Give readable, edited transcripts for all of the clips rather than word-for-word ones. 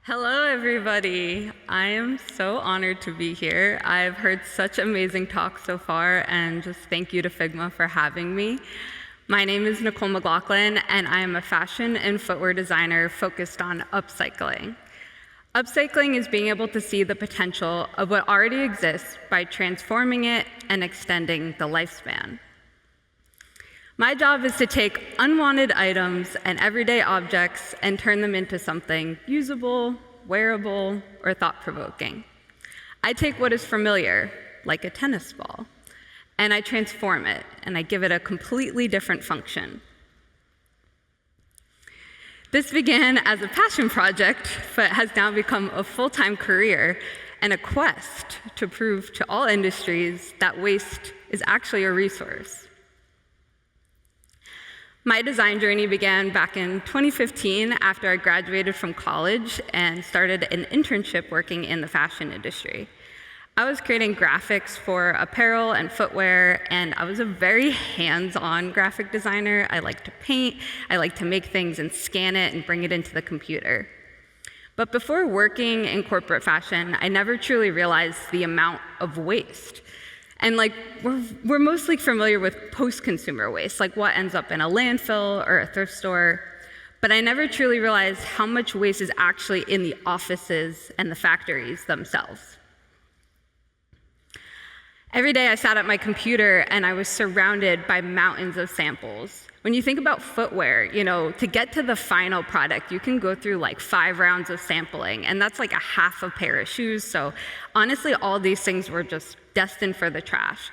Hello, everybody. I am so honored to be here. I've heard such amazing talks so far, and just thank you to Figma for having me. My name is Nicole McLaughlin, and I am a fashion and footwear designer focused on upcycling. Upcycling is being able to see the potential of what already exists by transforming it and extending the lifespan. My job is to take unwanted items and everyday objects and turn them into something usable, wearable, or thought-provoking. I take what is familiar, like a tennis ball, and I transform it, and I give it a completely different function. This began as a passion project, but has now become a full-time career and a quest to prove to all industries that waste is actually a resource. My design journey began back in 2015 after I graduated from college and started an internship working in the fashion industry. I was creating graphics for apparel and footwear, and I was a very hands-on graphic designer. I like to paint, I like to make things and scan it and bring it into the computer. But before working in corporate fashion, I never truly realized the amount of waste. And we're mostly familiar with post-consumer waste, like what ends up in a landfill or a thrift store. But I never truly realized how much waste is actually in the offices and the factories themselves. Every day I sat at my computer and I was surrounded by mountains of samples. When you think about footwear, to get to the final product, you can go through like 5 rounds of sampling, and that's like a half a pair of shoes. So honestly, all these things were just destined for the trash.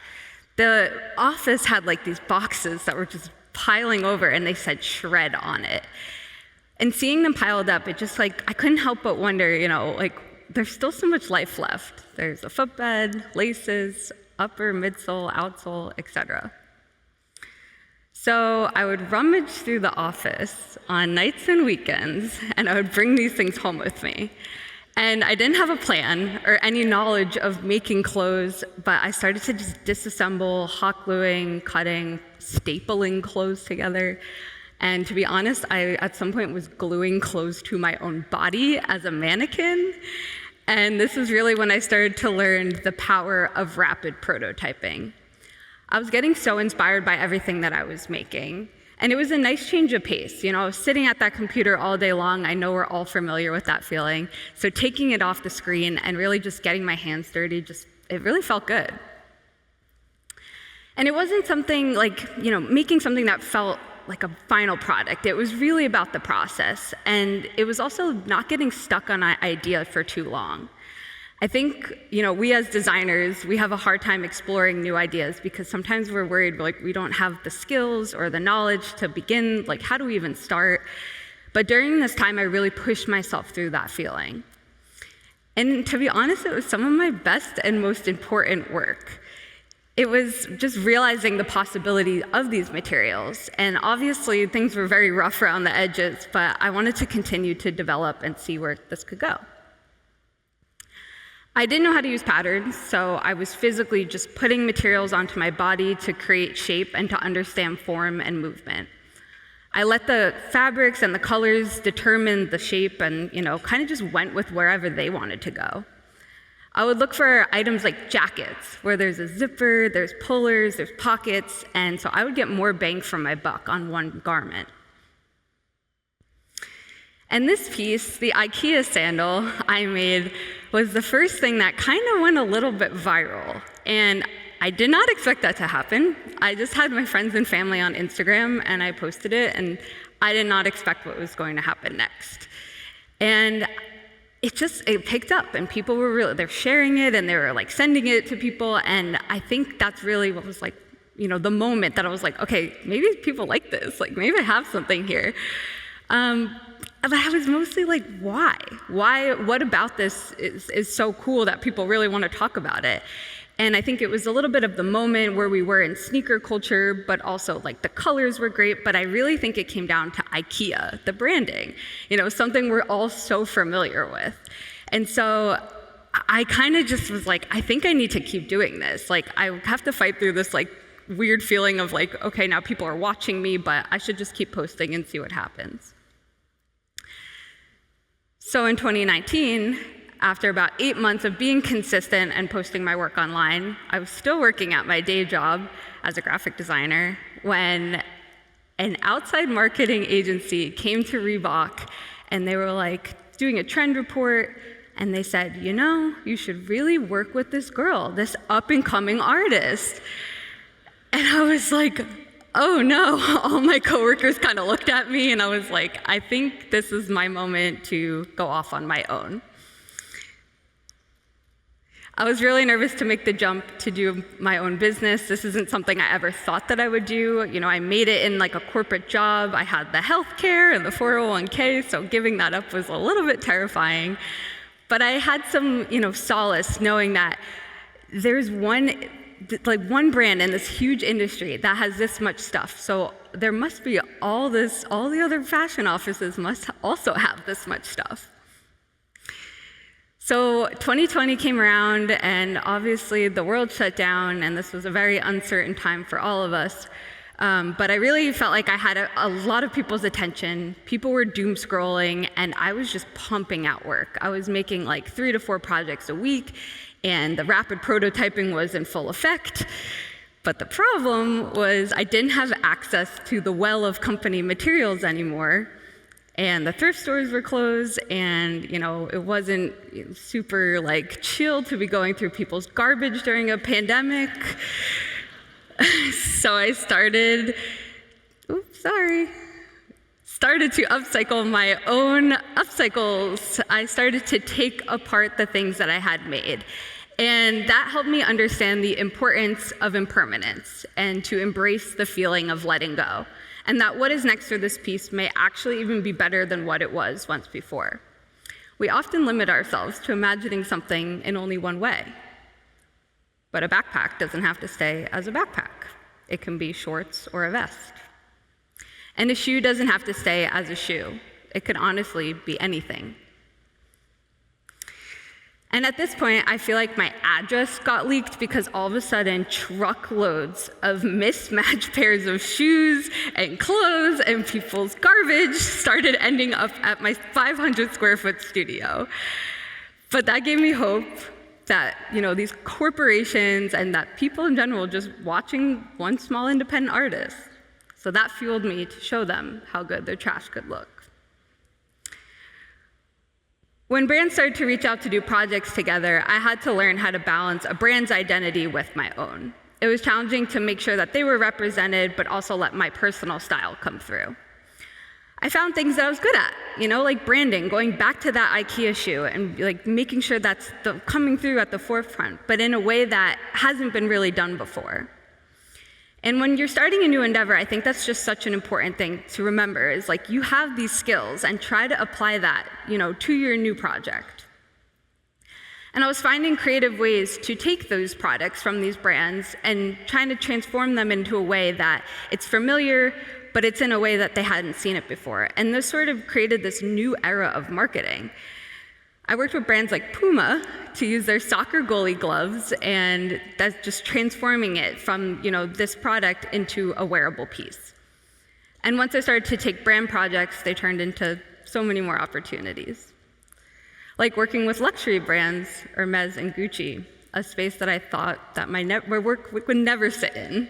The office had like these boxes that were just piling over, and they said shred on it. And seeing them piled up, it just I couldn't help but wonder, there's still so much life left. There's a footbed, laces, upper, midsole, outsole, etc. So I would rummage through the office on nights and weekends, and I would bring these things home with me. And I didn't have a plan or any knowledge of making clothes, but I started to just disassemble, hot gluing, cutting, stapling clothes together. And to be honest, I at some point was gluing clothes to my own body as a mannequin. And this is really when I started to learn the power of rapid prototyping. I was getting so inspired by everything that I was making. And it was a nice change of pace. I was sitting at that computer all day long. I know we're all familiar with that feeling. So taking it off the screen and really just getting my hands dirty, it really felt good. And it wasn't something making something that felt like a final product. It was really about the process. And it was also not getting stuck on an idea for too long. I think, we as designers, we have a hard time exploring new ideas because sometimes we're worried, we don't have the skills or the knowledge to begin, how do we even start? But during this time, I really pushed myself through that feeling. And to be honest, it was some of my best and most important work. It was just realizing the possibility of these materials. And obviously, things were very rough around the edges, but I wanted to continue to develop and see where this could go. I didn't know how to use patterns, so I was physically just putting materials onto my body to create shape and to understand form and movement. I let the fabrics and the colors determine the shape and, kind of just went with wherever they wanted to go. I would look for items like jackets, where there's a zipper, there's pullers, there's pockets, and so I would get more bang for my buck on one garment. And this piece, the IKEA sandal I made, was the first thing that kind of went a little bit viral. And I did not expect that to happen. I just had my friends and family on Instagram, and I posted it, and I did not expect what was going to happen next. And it picked up, and people were they're sharing it, and they were sending it to people, and I think that's really what was the moment that I was okay, maybe people like this, maybe I have something here. But I was mostly why? What about this is so cool that people really want to talk about it? And I think it was a little bit of the moment where we were in sneaker culture, but also the colors were great, but I really think it came down to IKEA, the branding, something we're all so familiar with. And so I kind of just was I think I need to keep doing this. I have to fight through this weird feeling of okay, now people are watching me, but I should just keep posting and see what happens. So in 2019, after about 8 months of being consistent and posting my work online, I was still working at my day job as a graphic designer when an outside marketing agency came to Reebok, and they were like doing a trend report, and they said, you know, you should really work with this girl, this up-and-coming artist. And I was like, oh no. All my coworkers kind of looked at me, and I was like, I think this is my moment to go off on my own. I was really nervous to make the jump to do my own business. This isn't something I ever thought that I would do. You know, I made it in like a corporate job. I had the health care and the 401k, so giving that up was a little bit terrifying. But I had some, solace knowing that there's one brand in this huge industry that has this much stuff. So there must be all the other fashion offices must also have this much stuff. So 2020 came around, and obviously the world shut down, and this was a very uncertain time for all of us. But I really felt like I had a lot of people's attention. People were doom scrolling, and I was just pumping out work. I was making like 3 to 4 projects a week, and the rapid prototyping was in full effect. But the problem was I didn't have access to the well of company materials anymore. And the thrift stores were closed, and it wasn't super chill to be going through people's garbage during a pandemic. So I started to upcycle my own upcycles. I started to take apart the things that I had made. And that helped me understand the importance of impermanence and to embrace the feeling of letting go. And that what is next for this piece may actually even be better than what it was once before. We often limit ourselves to imagining something in only one way. But a backpack doesn't have to stay as a backpack. It can be shorts or a vest. And a shoe doesn't have to stay as a shoe. It could honestly be anything. And at this point, I feel like my address got leaked because all of a sudden, truckloads of mismatched pairs of shoes and clothes and people's garbage started ending up at my 500 square foot studio. But that gave me hope that, these corporations and that people in general just watching one small independent artist. So that fueled me to show them how good their trash could look. When brands started to reach out to do projects together, I had to learn how to balance a brand's identity with my own. It was challenging to make sure that they were represented, but also let my personal style come through. I found things that I was good at, like branding, going back to that IKEA shoe and making sure that's coming through at the forefront, but in a way that hasn't been really done before. And when you're starting a new endeavor, I think that's just such an important thing to remember is you have these skills and try to apply that, to your new project. And I was finding creative ways to take those products from these brands and trying to transform them into a way that it's familiar, but it's in a way that they hadn't seen it before. And this sort of created this new era of marketing. I worked with brands like Puma to use their soccer goalie gloves, and that's just transforming it from this product into a wearable piece. And once I started to take brand projects, they turned into so many more opportunities. Like working with luxury brands, Hermes and Gucci, a space that I thought that my work would never sit in.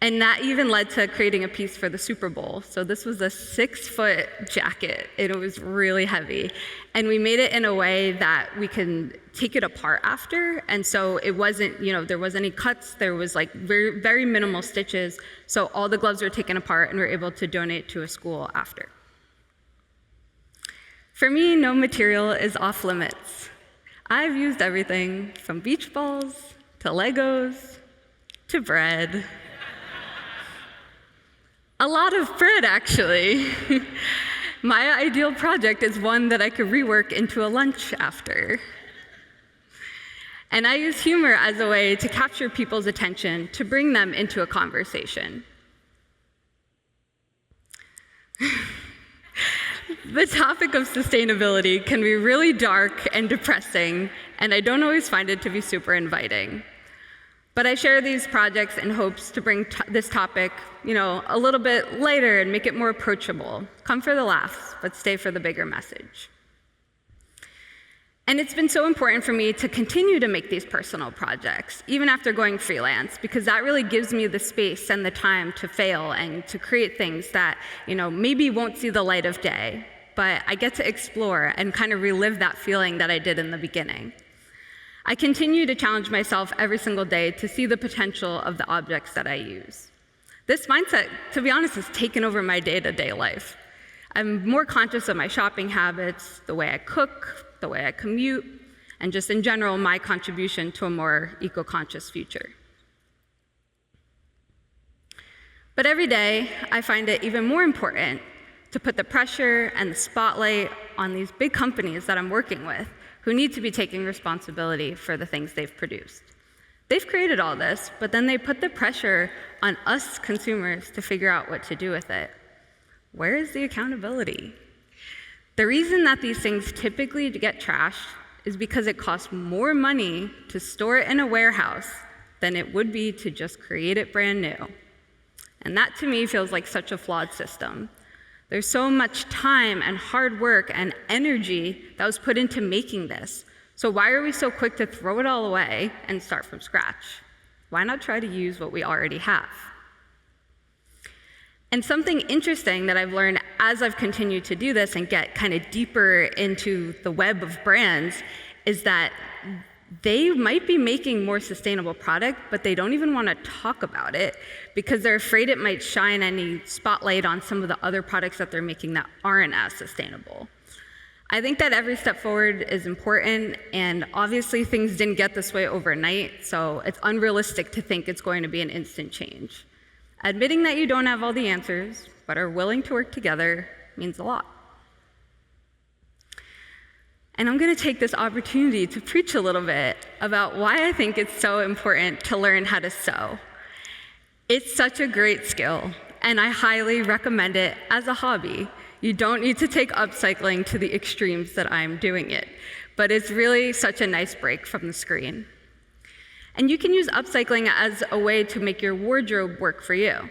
And that even led to creating a piece for the Super Bowl. So this was a 6-foot jacket. It was really heavy. And we made it in a way that we can take it apart after. And so it wasn't, there wasn't any cuts. There was very, very minimal stitches. So all the gloves were taken apart and we were able to donate to a school after. For me, no material is off limits. I've used everything from beach balls to Legos to bread. A lot of bread, actually. My ideal project is one that I could rework into a lunch after. And I use humor as a way to capture people's attention, to bring them into a conversation. The topic of sustainability can be really dark and depressing, and I don't always find it to be super inviting. But I share these projects in hopes to bring this topic, a little bit lighter and make it more approachable. Come for the laughs, but stay for the bigger message. And it's been so important for me to continue to make these personal projects, even after going freelance, because that really gives me the space and the time to fail and to create things that, maybe won't see the light of day, but I get to explore and kind of relive that feeling that I did in the beginning. I continue to challenge myself every single day to see the potential of the objects that I use. This mindset, to be honest, has taken over my day-to-day life. I'm more conscious of my shopping habits, the way I cook, the way I commute, and just in general, my contribution to a more eco-conscious future. But every day, I find it even more important to put the pressure and the spotlight on these big companies that I'm working with, who need to be taking responsibility for the things they've produced. They've created all this, but then they put the pressure on us consumers to figure out what to do with it. Where is the accountability? The reason that these things typically get trashed is because it costs more money to store it in a warehouse than it would be to just create it brand new. And that to me feels like such a flawed system. There's so much time and hard work and energy that was put into making this. So why are we so quick to throw it all away and start from scratch? Why not try to use what we already have? And something interesting that I've learned as I've continued to do this and get kind of deeper into the web of brands is that they might be making more sustainable product, but they don't even want to talk about it because they're afraid it might shine any spotlight on some of the other products that they're making that aren't as sustainable. I think that every step forward is important, and obviously things didn't get this way overnight, so it's unrealistic to think it's going to be an instant change. Admitting that you don't have all the answers, but are willing to work together means a lot. And I'm going to take this opportunity to preach a little bit about why I think it's so important to learn how to sew. It's such a great skill, and I highly recommend it as a hobby. You don't need to take upcycling to the extremes that I'm doing it, but it's really such a nice break from the screen. And you can use upcycling as a way to make your wardrobe work for you.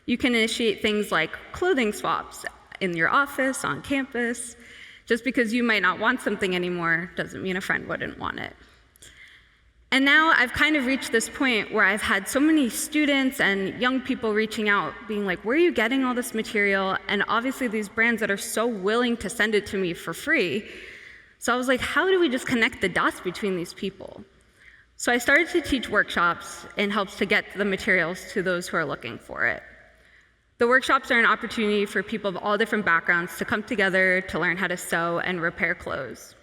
You can initiate things like clothing swaps in your office, on campus. Just because you might not want something anymore doesn't mean a friend wouldn't want it. And now I've kind of reached this point where I've had so many students and young people reaching out, being like, where are you getting all this material? And obviously these brands that are so willing to send it to me for free. So I was like, how do we just connect the dots between these people? So I started to teach workshops in hopes to get the materials to those who are looking for it. The workshops are an opportunity for people of all different backgrounds to come together to learn how to sew and repair clothes.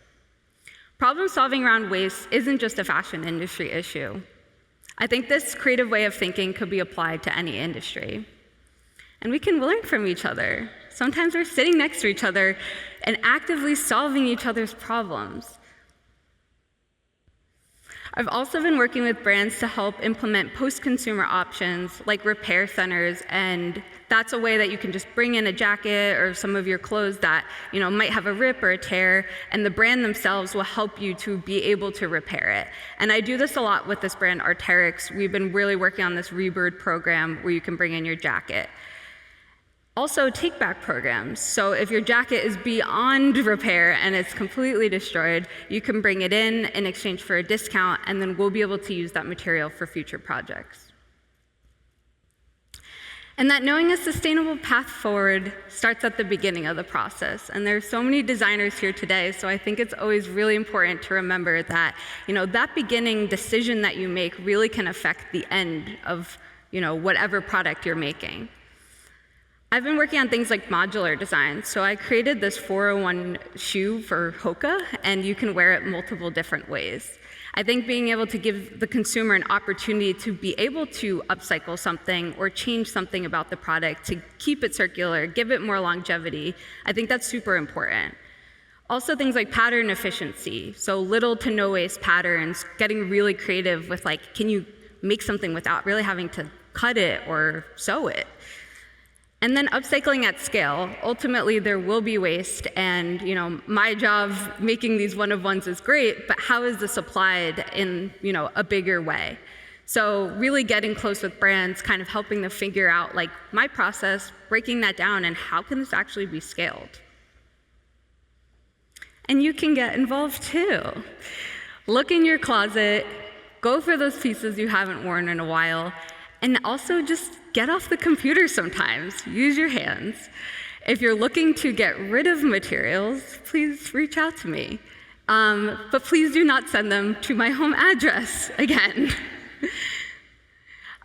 Problem solving around waste isn't just a fashion industry issue. I think this creative way of thinking could be applied to any industry. And we can learn from each other. Sometimes we're sitting next to each other and actively solving each other's problems. I've also been working with brands to help implement post-consumer options like repair centers, and that's a way that you can just bring in a jacket or some of your clothes that might have a rip or a tear, and the brand themselves will help you to be able to repair it. And I do this a lot with this brand, Arc'teryx. We've been really working on this Rebird program where you can bring in your jacket. Also, take-back programs. So if your jacket is beyond repair and it's completely destroyed, you can bring it in exchange for a discount, and then we'll be able to use that material for future projects. And that knowing a sustainable path forward starts at the beginning of the process. And there's so many designers here today, so I think it's always really important to remember that, that beginning decision that you make really can affect the end of, whatever product you're making. I've been working on things like modular design. So I created this 401 shoe for Hoka, and you can wear it multiple different ways. I think being able to give the consumer an opportunity to be able to upcycle something or change something about the product to keep it circular, give it more longevity, I think that's super important. Also things like pattern efficiency, so little to no waste patterns, getting really creative with can you make something without really having to cut it or sew it? And then upcycling at scale. Ultimately, there will be waste, and my job making these one-of-ones is great, but how is this applied in a bigger way? So really getting close with brands, kind of helping them figure out like my process, breaking that down, and how can this actually be scaled? And you can get involved too. Look in your closet, go for those pieces you haven't worn in a while, and also just get off the computer sometimes. Use your hands. If you're looking to get rid of materials, please reach out to me. But please do not send them to my home address again.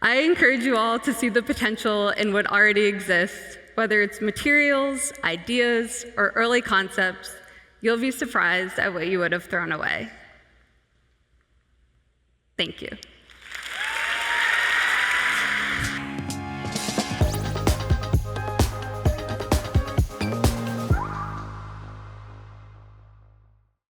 I encourage you all to see the potential in what already exists, whether it's materials, ideas, or early concepts. You'll be surprised at what you would have thrown away. Thank you.